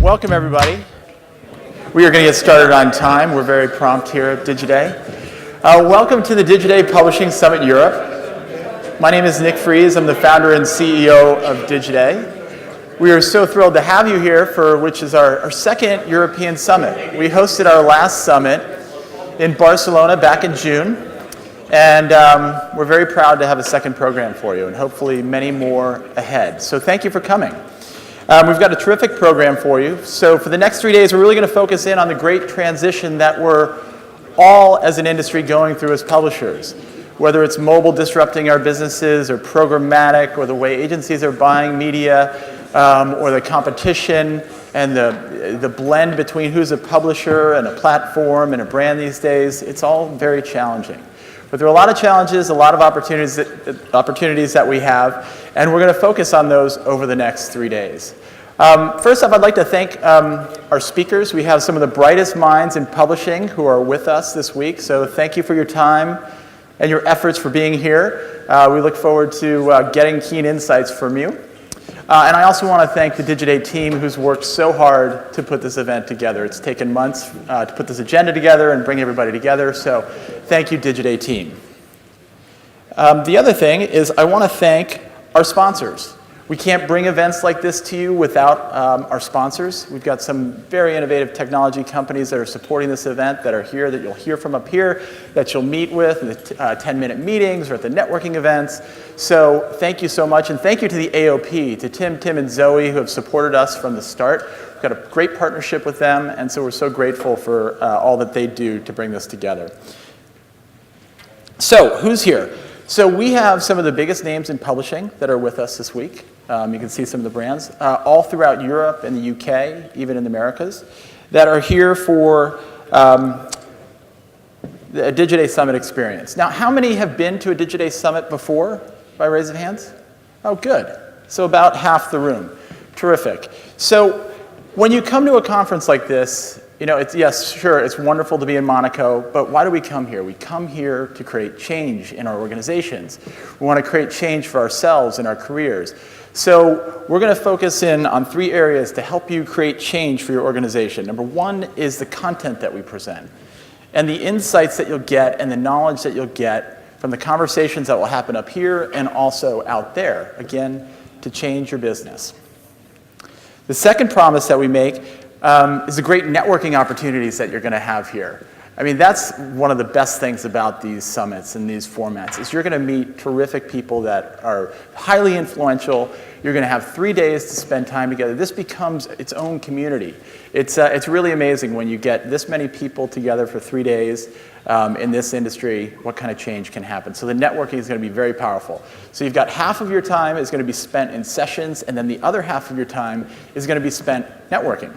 Welcome, everybody. We are going to get started on time. We're very prompt here at Digiday. Welcome to the Digiday Publishing Summit Europe. My name is Nick Friese. I'm the founder and CEO of Digiday. We are so thrilled to have you here for which is our second European summit. We hosted our last summit in Barcelona back in June, and we're very proud to have a second program for you, and hopefully many more ahead. So thank you for coming. We've got a terrific program for you. So for the next 3 days, we're really going to focus in on the great transition that we're all as an industry going through as publishers. Whether it's mobile disrupting our businesses, or programmatic, or the way agencies are buying media, or the competition and the blend between who's a publisher and a platform and a brand these days, it's all very challenging. But there are a lot of challenges, a lot of opportunities that we have, and we're going to focus on those over the next 3 days. First off, I'd like to thank our speakers. We have some of the brightest minds in publishing who are with us this week, so thank you for your time and your efforts for being here. We look forward to getting keen insights from you. And I also want to thank the Digiday team who's worked so hard to put this event together. It's taken months to put this agenda together and bring everybody together, so thank you, Digiday team. The other thing is I want to thank our sponsors. We can't bring events like this to you without our sponsors. We've got some very innovative technology companies that are supporting this event that are here, that you'll hear from up here, that you'll meet with in the 10-minute meetings or at the networking events. So thank you so much, and thank you to the AOP, to Tim, and Zoe, who have supported us from the start. We've got a great partnership with them, and so we're so grateful for all that they do to bring this together. So who's here? So we have some of the biggest names in publishing that are with us this week. You can see some of the brands all throughout Europe and the UK, even in the Americas, that are here for the Digiday Summit experience. Now, how many have been to a Digiday Summit before, by raise of hands? Oh, good. So about half the room. Terrific. So when you come to a conference like this, you know, yes, sure, it's wonderful to be in Monaco, but why do we come here? We come here to create change in our organizations. We want to create change for ourselves and our careers. So we're going to focus in on 3 areas to help you create change for your organization. Number 1 is the content that we present, and the insights that you'll get and the knowledge that you'll get from the conversations that will happen up here and also out there, again, to change your business. The second promise that we make is the great networking opportunities that you're going to have here. I mean, that's one of the best things about these summits and these formats, is you're going to meet terrific people that are highly influential. You're going to have 3 days to spend time together. This becomes its own community. It's really amazing when you get this many people together for 3 days in this industry, what kind of change can happen. So the networking is going to be very powerful. So you've got half of your time is going to be spent in sessions, and then the other half of your time is going to be spent networking.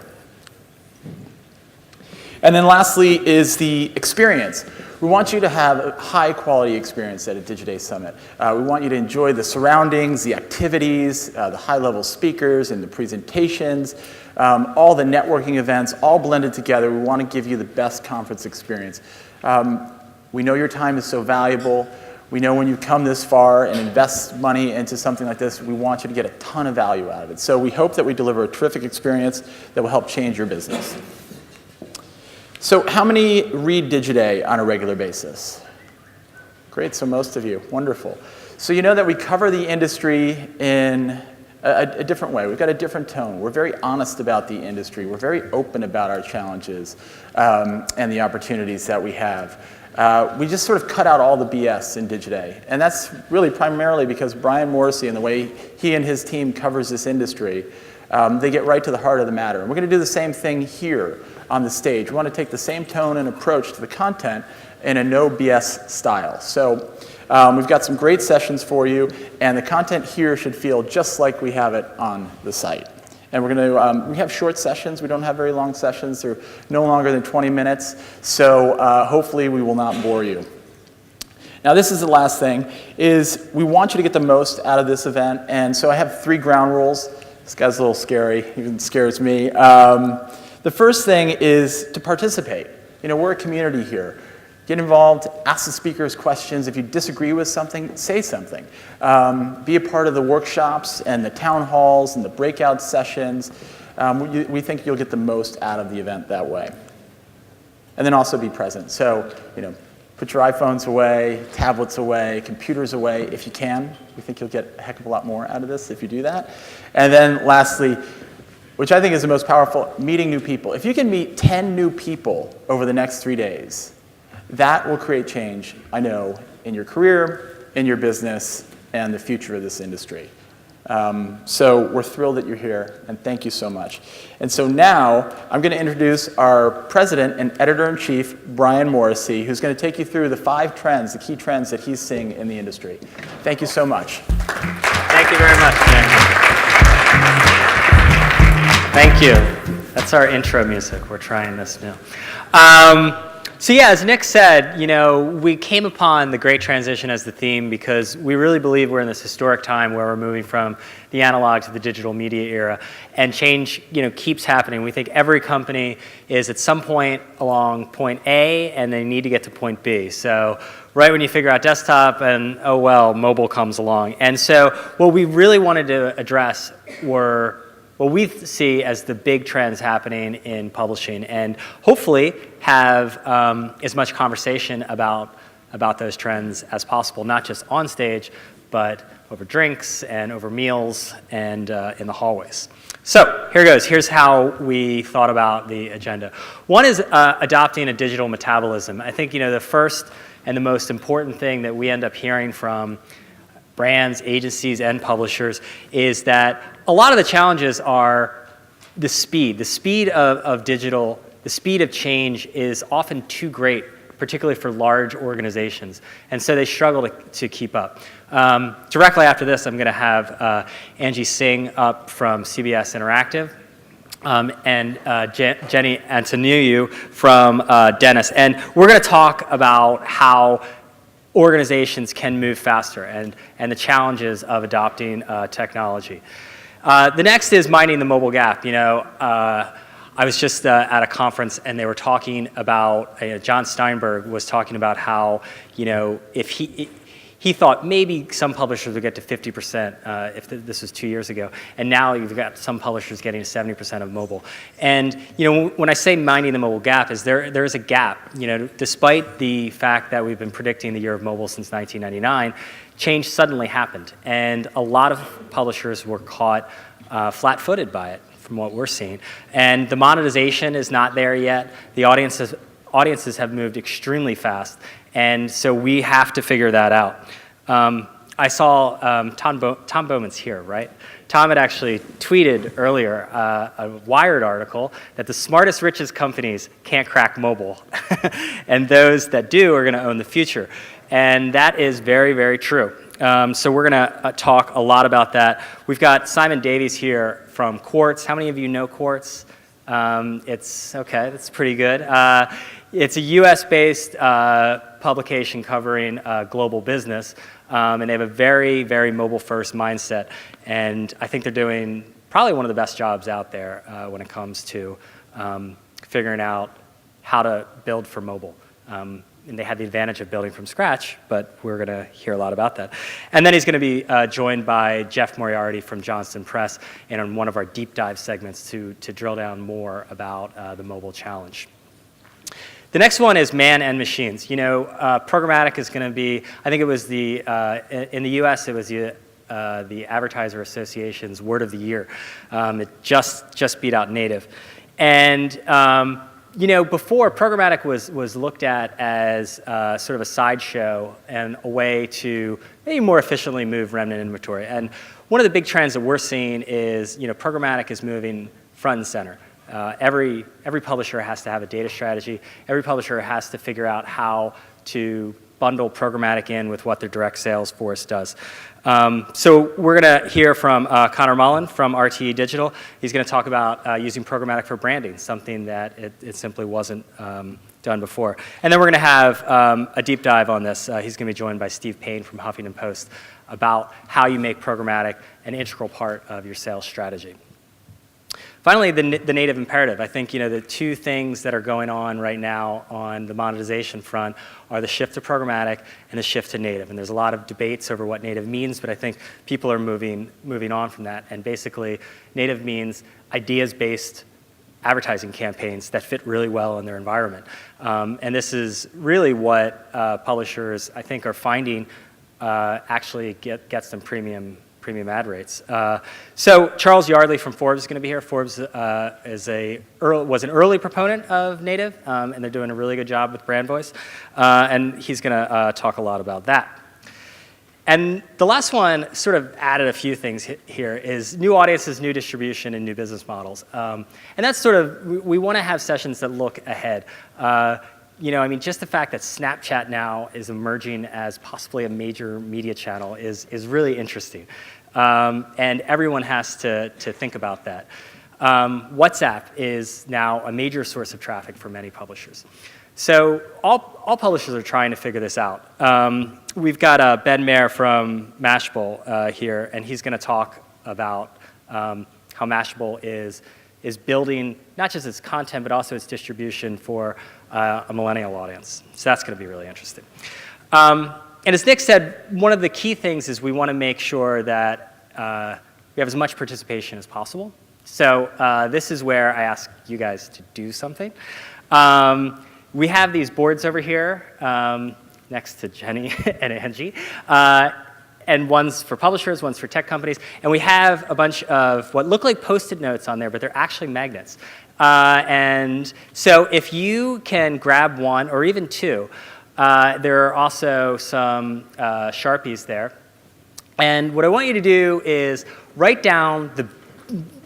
And then lastly is the experience. We want you to have a high-quality experience at a Digiday Summit. We want you to enjoy the surroundings, the activities, the high-level speakers and the presentations, all the networking events, all blended together. We want to give you the best conference experience. We know your time is so valuable. We know when you come this far and invest money into something like this, we want you to get a ton of value out of it. So we hope that we deliver a terrific experience that will help change your business. So how many read Digiday on a regular basis? Great, so most of you. Wonderful. So you know that we cover the industry in a different way. We've got a different tone. We're very honest about the industry. We're very open about our challenges and the opportunities that we have. We just sort of cut out all the BS in Digiday. And that's really primarily because Brian Morrissey and the way he and his team covers this industry, they get right to the heart of the matter. And we're going to do the same thing here on the stage. We want to take the same tone and approach to the content in a no BS style. So we've got some great sessions for you, and the content here should feel just like we have it on the site. And we're going to, we have short sessions. We don't have very long sessions. They're no longer than 20 minutes. So hopefully we will not bore you. Now this is the last thing, is we want you to get the most out of this event. And so I have 3 ground rules. This guy's a little scary, even scares me. The first thing is to participate. You know, we're a community here. Get involved, ask the speakers questions. If you disagree with something, say something. Be a part of the workshops and the town halls and the breakout sessions. We think you'll get the most out of the event that way. And then also be present. So, put your iPhones away, tablets away, computers away if you can. We think you'll get a heck of a lot more out of this if you do that. And then lastly, which I think is the most powerful, meeting new people. If you can meet 10 new people over the next 3 days, that will create change, I know, in your career, in your business, and the future of this industry. So we're thrilled that you're here, and thank you so much. And so now I'm going to introduce our president and editor-in-chief, Brian Morrissey, who's going to take you through the 5 trends, the key trends that he's seeing in the industry. Thank you so much. Thank you very much, Nick. Thank you. That's our intro music. We're trying this new. So yeah, as Nick said, we came upon the Great Transition as the theme because we really believe we're in this historic time where we're moving from the analog to the digital media era, and change, keeps happening. We think every company is at some point along point A, and they need to get to point B. So right when you figure out desktop, and oh well, mobile comes along. And so what we really wanted to address were what we see as the big trends happening in publishing, and hopefully have as much conversation about those trends as possible, not just on stage, but over drinks and over meals and in the hallways. So here goes. Here's how we thought about the agenda. One is adopting a digital metabolism. I think the first and the most important thing that we end up hearing from brands, agencies, and publishers is that a lot of the challenges are the speed. The speed of digital, the speed of change is often too great, particularly for large organizations. And so they struggle to keep up. Directly after this, I'm going to have Angie Singh up from CBS Interactive, and Jenny Antoniou from Dennis. And we're going to talk about how organizations can move faster and the challenges of adopting technology. The next is minding the mobile gap. I was just at a conference and they were talking about, John Steinberg was talking about how, if he thought maybe some publishers would get to 50% if this was 2 years ago, and now you've got some publishers getting to 70% of mobile. And when I say minding the mobile gap, is there is a gap. Despite the fact that we've been predicting the year of mobile since 1999, change suddenly happened, and a lot of publishers were caught flat-footed by it, from what we're seeing. And the monetization is not there yet. The audiences have moved extremely fast, and so we have to figure that out. I saw Tom Bowman's here, right? Tom had actually tweeted earlier a Wired article that the smartest, richest companies can't crack mobile, and those that do are going to own the future. And that is very, very true. So we're going to talk a lot about that. We've got Simon Davies here from Quartz. How many of you know Quartz? It's okay, that's pretty good. It's a US-based publication covering global business, and they have a very, very mobile-first mindset. And I think they're doing probably one of the best jobs out there when it comes to figuring out how to build for mobile. And they had the advantage of building from scratch, but we're going to hear a lot about that. And then he's going to be joined by Jeff Moriarty from Johnston Press in one of our deep dive segments to drill down more about the mobile challenge. The next one is man and machines. Programmatic is going to be, I think it was in the US, it was the Advertiser Association's Word of the Year. It just beat out native. And before, programmatic was looked at as sort of a sideshow and a way to maybe more efficiently move remnant inventory. And one of the big trends that we're seeing is, programmatic is moving front and center. Every publisher has to have a data strategy. Every publisher has to figure out how to bundle programmatic in with what their direct sales force does. So we're going to hear from Connor Mullen from RTE Digital. He's going to talk about using programmatic for branding, something that it simply wasn't done before. And then we're going to have a deep dive on this. He's going to be joined by Steve Payne from Huffington Post about how you make programmatic an integral part of your sales strategy. Finally, the native imperative. I think the two things that are going on right now on the monetization front are the shift to programmatic and the shift to native. And there's a lot of debates over what native means, but I think people are moving on from that. And basically, native means ideas-based advertising campaigns that fit really well in their environment. And this is really what publishers, I think, are finding actually gets them premium ad rates. So Charles Yardley from Forbes is going to be here. Forbes was an early proponent of native, and they're doing a really good job with brand voice. And he's going to talk a lot about that. And the last one sort of added a few things here is new audiences, new distribution, and new business models. And that's sort of, we want to have sessions that look ahead. Just the fact that Snapchat now is emerging as possibly a major media channel is really interesting. And everyone has to think about that. WhatsApp is now a major source of traffic for many publishers. So all publishers are trying to figure this out. We've got Ben Mayer from Mashable here, and he's going to talk about how Mashable is building not just its content, but also its distribution for a millennial audience. So that's going to be really interesting. And as Nick said, one of the key things is we want to make sure that we have as much participation as possible. So this is where I ask you guys to do something. We have these boards over here next to Jenny and Angie. And one's for publishers, one's for tech companies. And we have a bunch of what look like Post-it notes on there, but they're actually magnets. And so if you can grab one or even two, there are also some Sharpies there. And what I want you to do is write down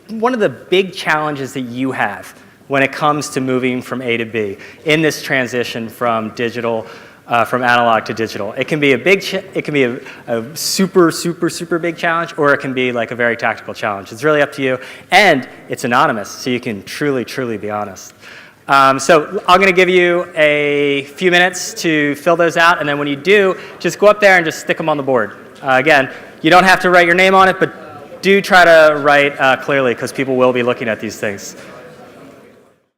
one of the big challenges that you have when it comes to moving from A to B in this transition from digital, from analog to digital. It can be a super big challenge, or it can be like a very tactical challenge. It's really up to you, and it's anonymous, so you can truly be honest. So I'm going to give you a few minutes to fill those out, and then when you do, just go up there and just stick them on the board. Again, you don't have to write your name on it, but do try to write clearly, because people will be looking at these things.